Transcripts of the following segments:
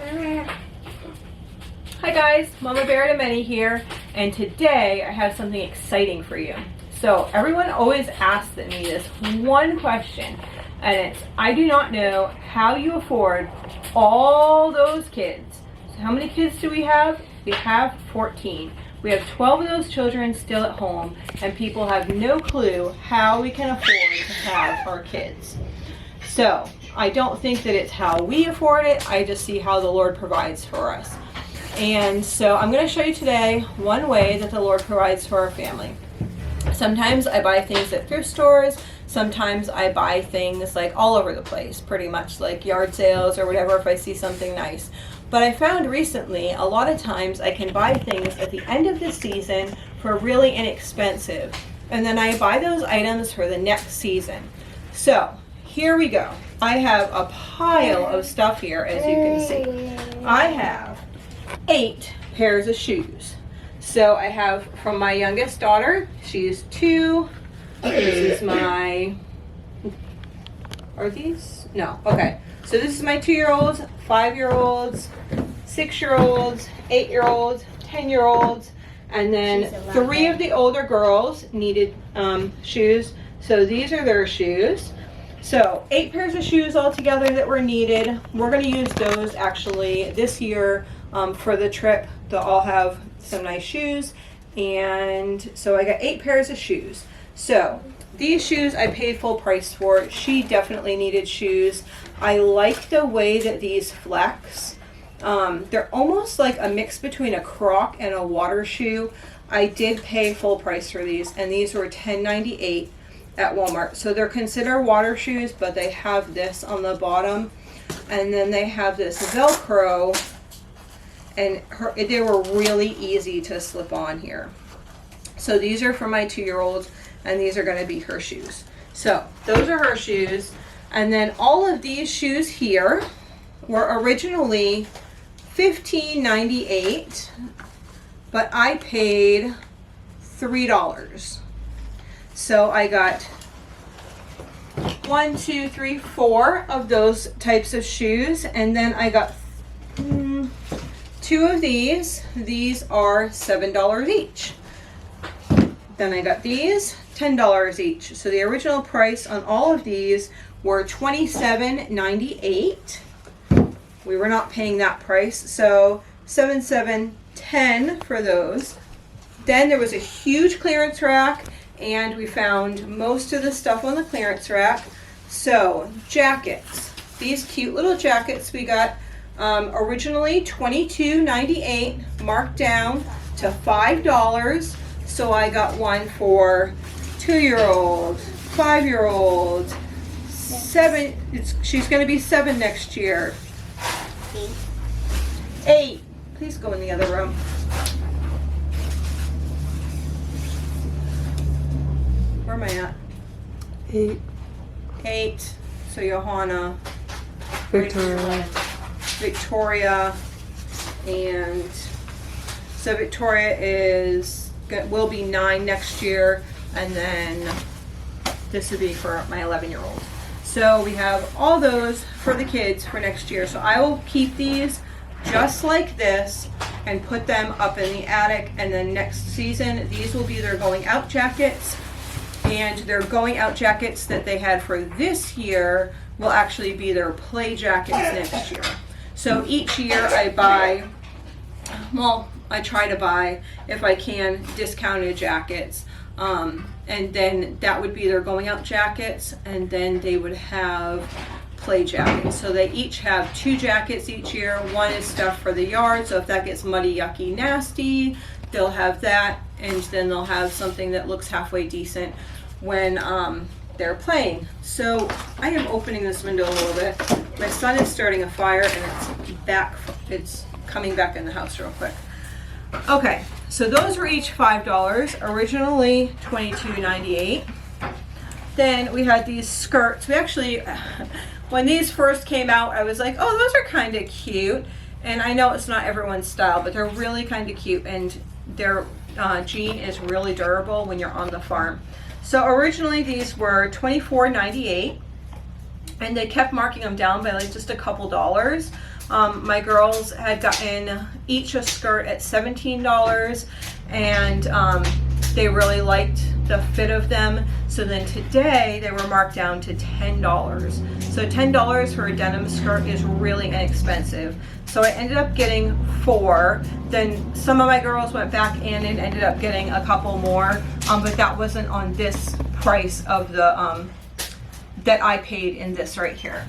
Hi guys, Mama Bear to Many here, and today I have something exciting for you. So everyone always asks me this one question, and it's, I do not know how you afford all those kids. So how many kids do we have? We have 14. We have 12 of those children still at home, and people have no clue how we can afford to have our kids. So I don't think that it's how we afford it, I just see how the Lord provides for us. And so I'm going to show you today one way that the Lord provides for our family. Sometimes I buy things at thrift stores, sometimes I buy things like all over the place, pretty much like yard sales or whatever if I see something nice. But I found recently a lot of times I can buy things at the end of the season for really inexpensive. And then I buy those items for the next season. So here we go. I have a pile of stuff here, as you can see. I have 8 pairs of shoes. So I have from my youngest daughter, she's 2. This is my, are these? No, okay. So this is my 2-year-olds, 5-year-olds, 6-year-olds, 8-year-olds, 10-year-olds, and then 3 of the older girls needed shoes. So these are their shoes. So 8 pairs of shoes altogether that were needed. We're going to use those actually this year for the trip. They'll all have some nice shoes. And so I got 8 pairs of shoes. So these shoes I paid full price for. She definitely needed shoes. I like the way that these flex. They're almost like a mix between a Croc and a water shoe. I did pay full price for these, and these were $10.98 at Walmart. So they're considered water shoes, but they have this on the bottom, and then they have this Velcro, and they were really easy to slip on here. So these are for my 2-year-old, and these are going to be her shoes. So those are her shoes, and then all of these shoes here were originally $15.98, but I paid $3. So I got 1, 2, 3, 4 of those types of shoes, and then I got 2 of these. These are $7 each. Then I got these, $10 each. So the original price on all of these were $27.98. We were not paying that price, so $7, $7, $10 for those. Then there was a huge clearance rack, and we found most of the stuff on the clearance rack. So jackets, these cute little jackets we got originally $22.98, marked down to $5. So I got one for 2-year-old, 5-year-old, 7. She's going to be 7 next year. 8. Please go in the other room. Where am I at? 8. So Johanna, Victoria, and so Victoria will be 9 next year, and then this would be for my 11-year-old. So we have all those for the kids for next year. So I will keep these just like this and put them up in the attic, and then next season these will be their going out jackets, and their going out jackets that they had for this year will actually be their play jackets next year. So each year I buy, well, I try to buy, if I can, discounted jackets, and then that would be their going out jackets, and then they would have play jackets. So they each have 2 jackets each year. One is stuff for the yard, so if that gets muddy, yucky, nasty, they'll have that, and then they'll have something that looks halfway decent when they're playing. So I am opening this window a little bit. My son is starting a fire, and it's coming back in the house real quick. Okay, so those were each $5, originally $22.98. Then we had these skirts. We actually, when these first came out, I was like, oh, those are kind of cute. And I know it's not everyone's style, but they're really kind of cute, and their jean is really durable when you're on the farm. So originally these were $24.98, and they kept marking them down by like just a couple dollars. My girls had gotten each a skirt at $17, and they really liked the fit of them. So then today they were marked down to $10. So $10 for a denim skirt is really inexpensive. So I ended up getting 4. Then some of my girls went back in and ended up getting a couple more, but that wasn't on this price of the that I paid in this right here.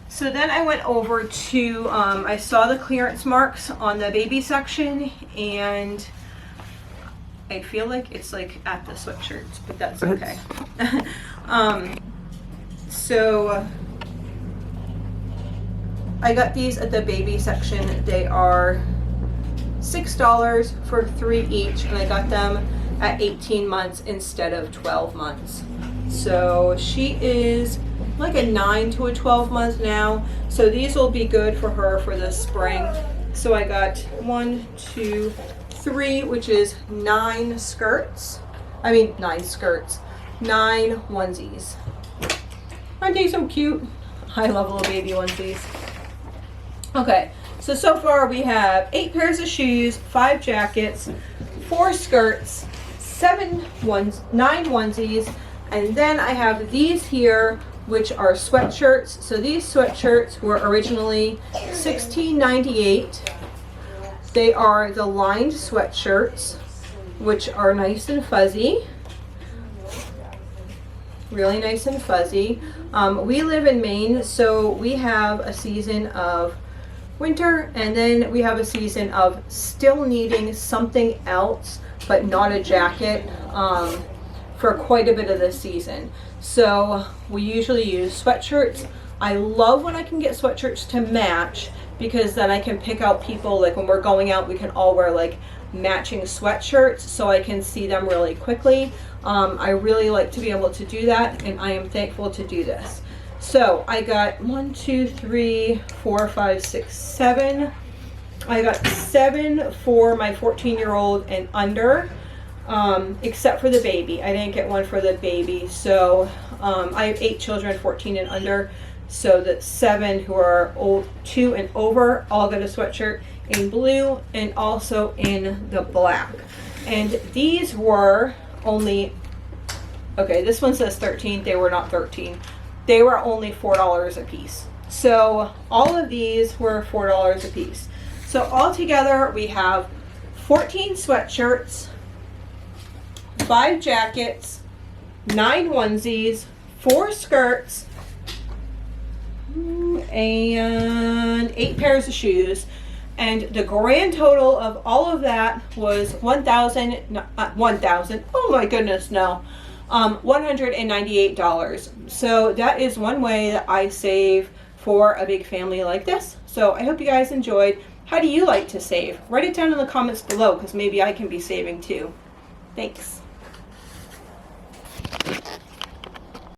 So then I went over to, I saw the clearance marks on the baby section, and I feel like it's like at the sweatshirts, but that's okay. So I got these at the baby section. They are $6 for 3 each, and I got them at 18 months instead of 12 months. So she is like a 9 to a 12 month now. So these will be good for her for the spring. So I got 1, 2, 3, which is 9 skirts. 9 skirts, 9 onesies. Aren't they so cute? I love little baby onesies. Okay, so far we have 8 pairs of shoes, 5 jackets, 4 skirts, 9 onesies, and then I have these here, which are sweatshirts. So these sweatshirts were originally $16.98. They are the lined sweatshirts, which are nice and fuzzy. Really nice and fuzzy. We live in Maine, so we have a season of winter, and then we have a season of still needing something else, but not a jacket, for quite a bit of the season. So we usually use sweatshirts. I love when I can get sweatshirts to match, because then I can pick out people, like when we're going out, we can all wear like matching sweatshirts, so I can see them really quickly. I really like to be able to do that, and I am thankful to do this. So I got 1, 2, 3, 4, 5, 6, 7. I got 7 for my 14-year-old and under, except for the baby. I didn't get one for the baby. So I have 8 children, 14 and under. So the 7 who are 2 and over all got a sweatshirt in blue and also in the black. And these were only, okay, this one says 13. They were not 13. They were only $4 a piece. So all of these were $4 a piece. So altogether we have 14 sweatshirts, 5 jackets, 9 onesies, 4 skirts, and 8 pairs of shoes. And the grand total of all of that was $1,000, oh my goodness, no. $198. So that is one way that I save for a big family like this. So I hope you guys enjoyed. How do you like to save? Write it down in the comments below, because maybe I can be saving too. Thanks.